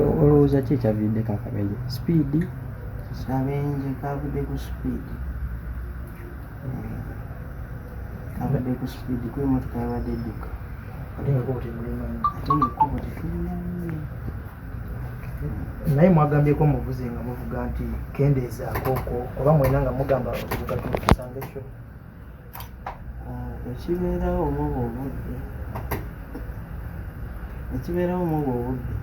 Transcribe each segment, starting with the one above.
olowooza ki ekyaviiriddeko akabenje? Speed? Kabenje kavudde ku speed. Kavudde ku speed kuba emmotoka yabadde edduka. Ate ng'ekkubo temulimanyi. Ate ng'ekkubo tetulimanyi. Naye mwagambyeko omuvuzi nga muvuga nti kendeezaako oba mwena nga mugamba otubuka tukusanga ekyo. Ekibeerawo omwoba obudde. Ekibeerawo omwoba obudde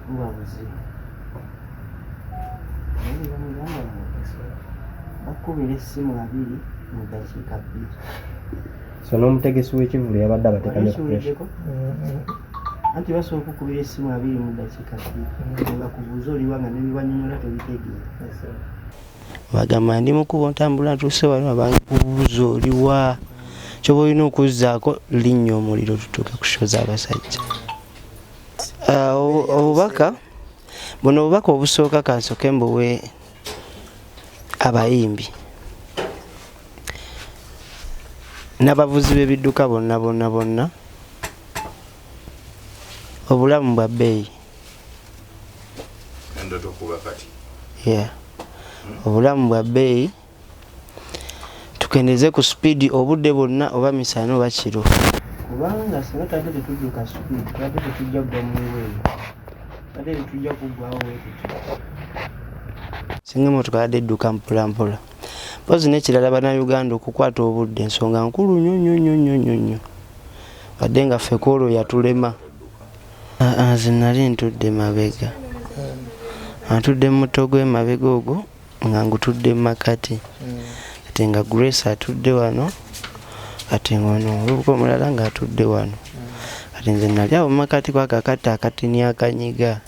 buba buzibu. Naye bamugamba bakubira essimu 2 mu ddakiika 2. So n'omutegesi w'ekivulu yabadde abateekanye ku pressure. Anti basobola okukubira essimu 2 mu ddakiika 2 nga kubuuza oliwa nga n'ebibanyonnyola tebitegeera. Bagamba ndi mu kkubo ntambula ntuuse wano abange kubuuza oliwa. Ky'oba olina okuzzaako linnya omuliro tutuuke ku show z'abasajja. Obubaka buno obubaka obusooka kansooke mbuwe abayimbi n'abavuzi b'ebidduka bonna obulamu bwa bbeeyi. Obulamu bwa bbeeyi tukendeze ku speed obudde bwonna oba misana oba kiro. Kubanga singa tadde tetudduka speed tadde tetujja kugwa mu weeyo. Tadde tetujja kuggwawo weetuti. Singa emmotoka yadde edduka mpolampola. Mpozi n'ekirala bannayuganda okukwata obudde ensonga nkulu nnyo. Wadde nga ffe kwolwo yatulema. Nze nali ntudde mabega. Atudde mu muto gw'emabega ogwo nga ngutudde mu makati. Kati nga Grace atudde wano. Kati ngono olubuko omulala nga atudde wano. Kati nze nali awo mu makati kw'akakati akatini akanyiga.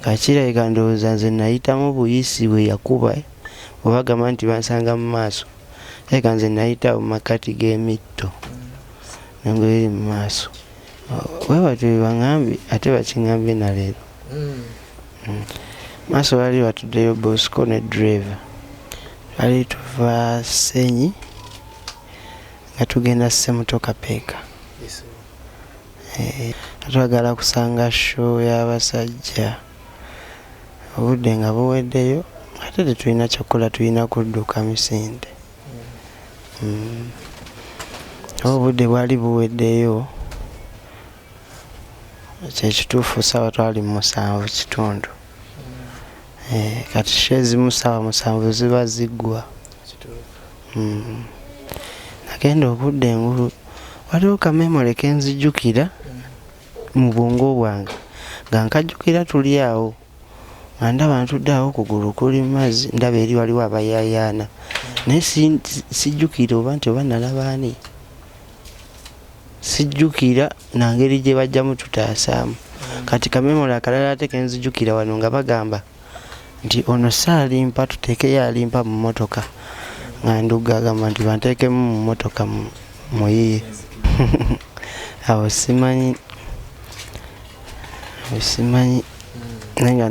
Kakirabika ndowooza nze nayitamu buyisi bwe yakuba obagamba nti bansanga mu maaso. Leka nze nayita mu makati g'emitto nengo eri mu maaso. Weewatyo bangambye ate bakingambye na leero. Maaso wali watuddeyo Bosco ne driver. Bali tuva Senyi nga tugenda Ssemutoka Peeka. Twagala kusanga show y'abasajja. Obudde nga buweddeyo ate tetulina kyokkola tulina kudduka misinde. Obudde bwali buweddeyo kyekituufu ssaawa twali mu 7:30. Kati sheezimu 7:30 ziba ziggwa. Nagenda obudde engulu waliwo kamemole kenzijjukira mu bwongo bwange nga nkajjukira tuli awo nga ndaba ntudde awo kugulu kuli mazzi ndaba eri waliwo abayaayaana naye sijjukira oba nti oba nalaba ani. Sijjukira na ngeri gye bajjamu tutaasaamu. Kati kamemole akalala ate kenzijjukira wano nga bagamba nti ono Alimpa tuteekeyo Alimpa mu mmotoka nga ndugagamba nti banteekemu mu mmotoka muyiye. Awo simanyi naye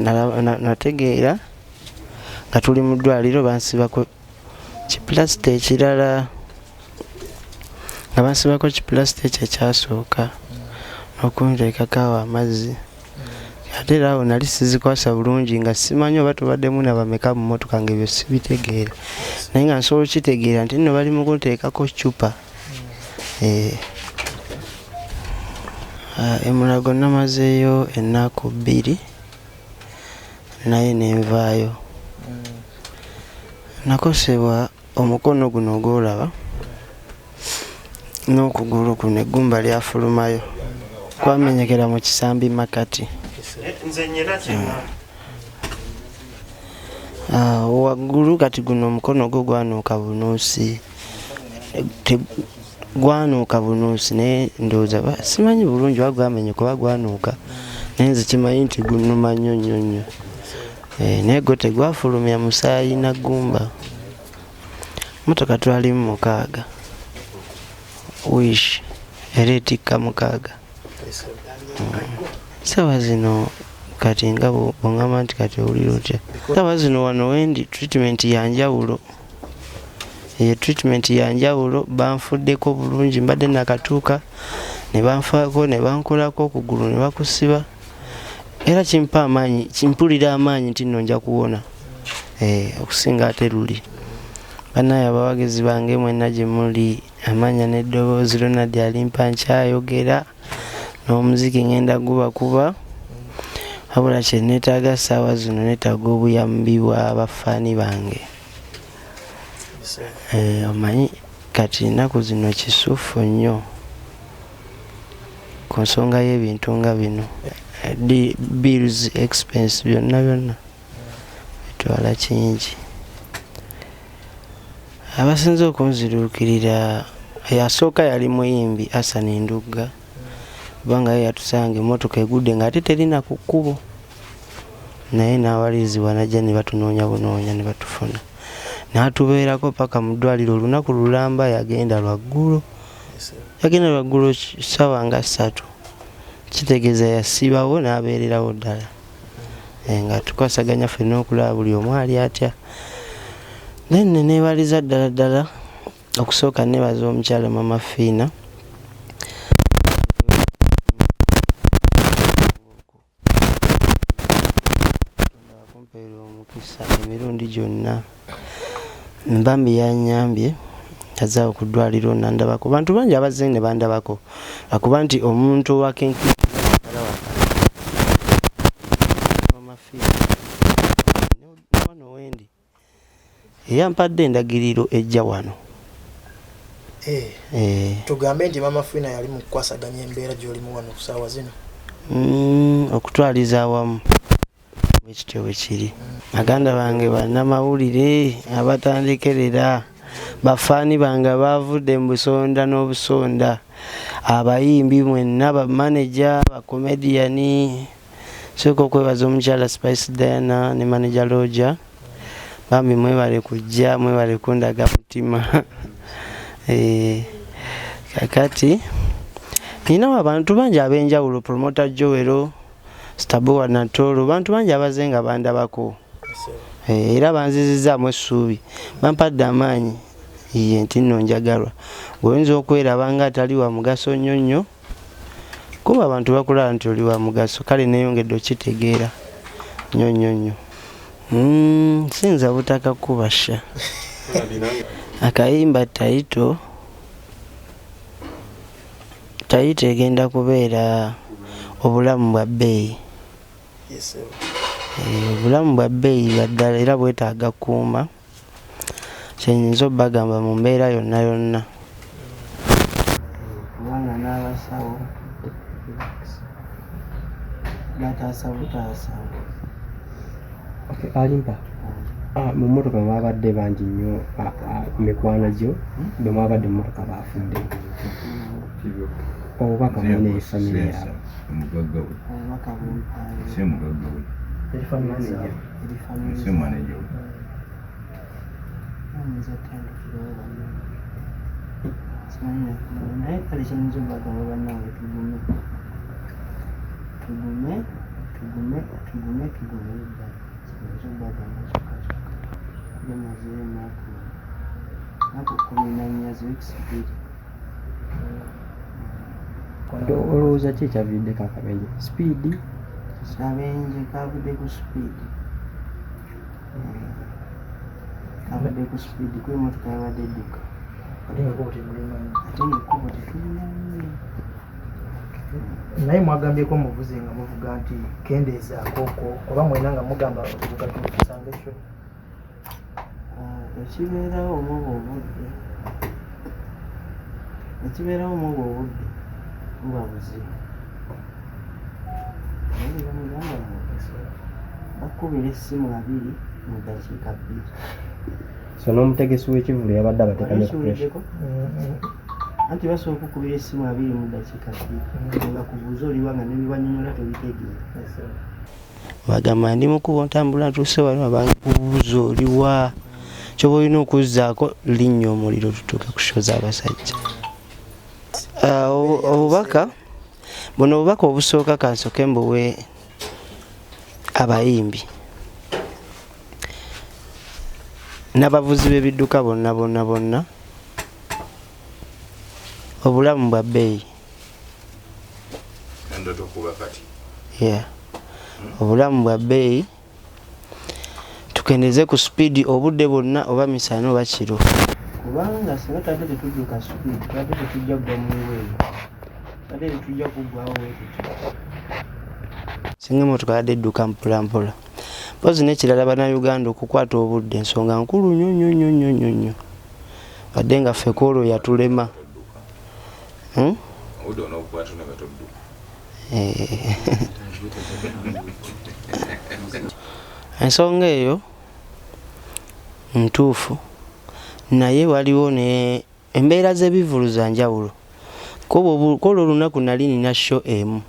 nategeera nga tuli mu ddwaliro bansibako kipulasita ekirala nga bansibako kipulasita ekyo ekyasooka n'okunteekako awo amazzi. Ate era awo nali sizikwasa bulungi nga simanyi oba tubaddemu nabameka mu mmotoka nga ebyo sibitegeera naye nga nsobola okitegeera nti nno bali mu kunteekako cupa. Emulago namazeeyo ennaku 2 naye nenvaayo. Nakosebwa omukono guno ogwolaba n'okugulu kuno eggumba lyafulumayo kwamenyekera mu kisambi makati. Waggulu kati guno omukono ogwo gwanuuka bunuusi. Gwanuuka bunuusi naye ndowooza simanyi bulungi oba gwamenye kuba gwanuuka naye nze kimanyi nti gunuma nnyo. Naye gwo tegwafulumya musaayi na ggumba. Mmotoka twalimu 6 wish era etikka 6. Sawa zino kati nga bw'ongamba nti kati owulira otya. Sawa zino wano wendi treatment yanjawulo. Treatment yanjawulo banfuddeko bulungi mbadde nakatuuka ne banfaako ne bankolako okugulu ne bakusiba era kimpa amaanyi, kimpulira amaanyi nti nno nja kuwona okusinga ate luli. Banaye abawagizi bange mwenna gye muli, amanya n'eddoboozi Ronald Alimpa nkyayogera, n'omuziki ngenda gubakuba, wabula kye neetaaga ssaawa zino neetaaga obuyambi bw'abafaani bange. Omanyi kati ennaku zino kisuufu nnyo ku nsonga y'ebintu nga bino, bills, expense, byonna byonna bitwala kingi. Abasinze okunziruukirira eyasooka yali muyimbi Asani Ndugga, kubanga ye yatusanga emmotoka egudde ng'ate terina ku kkubo, naye n'awalirizibwa najja ne batunoonya bunoonya ne batufuna, n'atubeerako paka mu ddwaliro olunaku lulamba. Yagenda lwaggulu ssaawa nga 3, kitegeeza yasibawo n'abeererawo ddala, nga tukwasaganya ffenna okulaba buli omu ali atya. Then neebaliza ddala ddala, okusooka neebaza omukyala Mama Fiina akumpeera omukisa emirundi gyonna. Mbambi yanyambye yazaawo ku ddwaliro nandabako, bantu bangi abazze ne bandabako, akuba nti omuntu owakenki Mama Fiina wano wendi eyampadde endagiriro ejja wano. Tugambe nti Mama Fiina yali mu kukwasaganya embeera gy'olimu wano ku ssaawa zino. Okutwaliza awamu ekityo bwe kiri. Baganda bange bannamawulire abatandekerera, bafaani bange bavudde mu busonda n'obusonda, abayimbi mwenna, bamaneja, bakomediyani, sooka okwebaza omukyala Spice Diana ne maneja Roger. Bambi mwebale kujja, mwebale kundaga mutima. Kakati ninawo abantu bangi ab'enjawulo, Promota Joero, Stabowa Natolo, bantu bangi abaze nga bandabako, era banzizizaamu essuubi, bampadde amaanyi ye nti nno njagalwa. Oyinza okweraba nga atali wa mugaso nnyo nnyo, kuba abantu bakulaba nti oli wa mugaso, kale neeyongedde okitegeera nnyo nnyo nnyo. Sinza butaka kubasha. Akayimba Taito egenda kubeera obulamu bwa bbeeyi. Obulamu bwa bbeeyi bwaddala era bwetaaga kuuma, kyenyinza obbagamba mu mbeera yonna yonna. Kubanga n'abasawo bataasa butaasa. Alimpa mu mmotoka mwabadde bangi nnyo, mikwano gyo bwe mwabadde mu mmotoka baafudde. Obubaka mulina efamire yaabwe. Obubaka bumpaayo. Naye kale kyenyinza obbagamba bannange, tugume Olowooza ki ekyaviiriddeko akabenje? Sipiidi? Kabenje kavudde ku sipiidi. Kavudde ku sipiidi kuba emmotoka yabadde edduka. Ate ng'ekkubo tetulinamu. Naye mwagambyeko muvuze nga muvuga nti kendeezaako oba mwena nga mugamba okatuukusanga ekyo. Ekibeerawo omwoba obudde buba buzibu. Naye bamugamba bakubira essimu 2 mu ddakiika 2. So n'omutegesi w'ekivulu yabadde abateekanye ku pressure. Anti basooka okukubira essimu 2 mu ddakiika 2 nga kubuuza oliwa nga nebibanyonyola tobitegeera. Bagamba ndi mukuba ntambula ntuuse wali abange kubuuza oliwa, kyoba olina okuzzaako linnya omuliro tutuuke ku show z'abasajja. Obubaka obusooka kansooke mbuwe abayimbi n'abavuzi b'ebidduka bonna obulamu bwa bbeeyi. obulamu bwa bbeeyi tukendeze ku speed obudde bwonna oba misana oba kiro kubanga singa tadde tetudduka speed tadde tetujja kugwa mu weeyo tadde tetujja kuggwawo wetuti singa emotoka yadde edduka mpolampola mpozi n'ekirala bannayuganda okukwata obudde ensonga nkulu nnyo wadde nga ffe koolwo yatulema ensonga eyo ntuufu naye waliwo embeera z'ebivulu za njawulo koolwo olunaku nali nina sho emu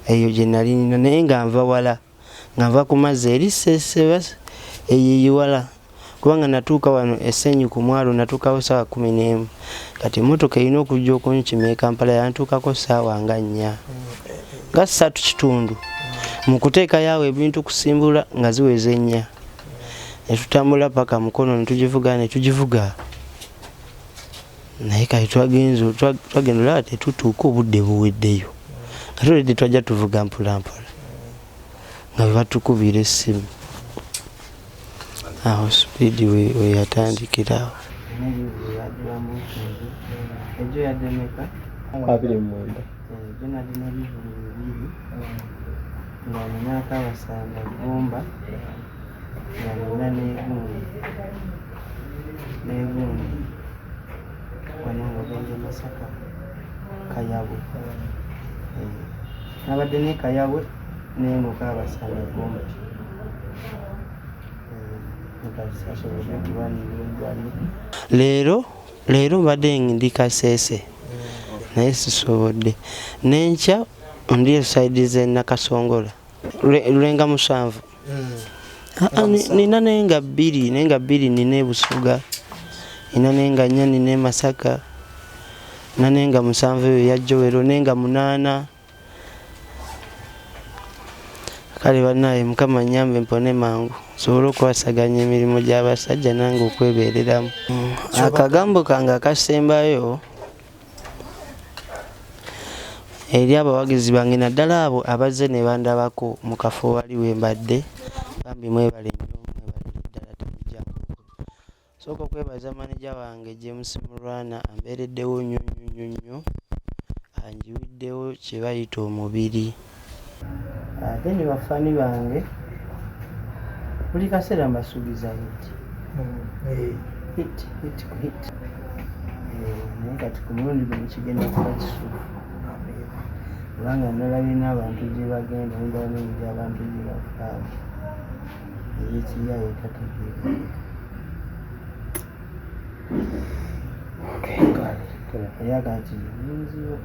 eyo gye nali nina naye nga nva wala nga nva ku mazzi eri Seseba eyiyiwala kubanga natuuka wano Essenyu ku mwalo natuukawo ssaawa 11 kati emmotoka erina okujja okunkima e Kampala yantuukako ssaawa nga 4 nga 3:30 mu kuteekayo awo ebintu kusimbula nga ziweze 4 ne tutambula paka Mukono ne tugivuga naye kati twagenda olaba tetutuuka obudde buweddeyo nga tuledde twajja tuvuga mpolampola nga bwe batukubira essimu awo speed we yatandikirawo ejo yaddemeka 29 ejo nalina bivulu bibiri nga nina Kabasanda Gomba nga nina n'egundi wano nga Kabenje Masaka Kayabwe nabadde ne Kayabwe n'eno Kabasanda Gomba leero mbadde ndi Kasese naye sisobodde n'enkya ndi esaidi ze Nakasongola Lulenga 7 nina nenga 2 nina Busuga nina nenga 4 nina Masaka nina nenga 7 eyo ya Jowero nenga 8 kale bannaye Mukama nyambe mpone mangu sobola okwasaganya emirimu gy'abasajja nange okwebeereramu akagambo kange akasembayo eri abawagizi bange naddala abo abazze ne bandabako mu kafo wali wembadde bambi mwebale ddala temujjangu sooka okwebaza maneja wange James Mulwana ambeereddewo nnyo anjiwiddewo kye bayita omubiri ate ne bafaani bange buli kaseera mbasuubiza hit naye kati ku mulundi guno kigenda kuba kisuufu kubanga nalabye n'abantu gye bagenda endala n'engeri abantu gye bafaamu eyekiyayo tategeereka eyakati nziwo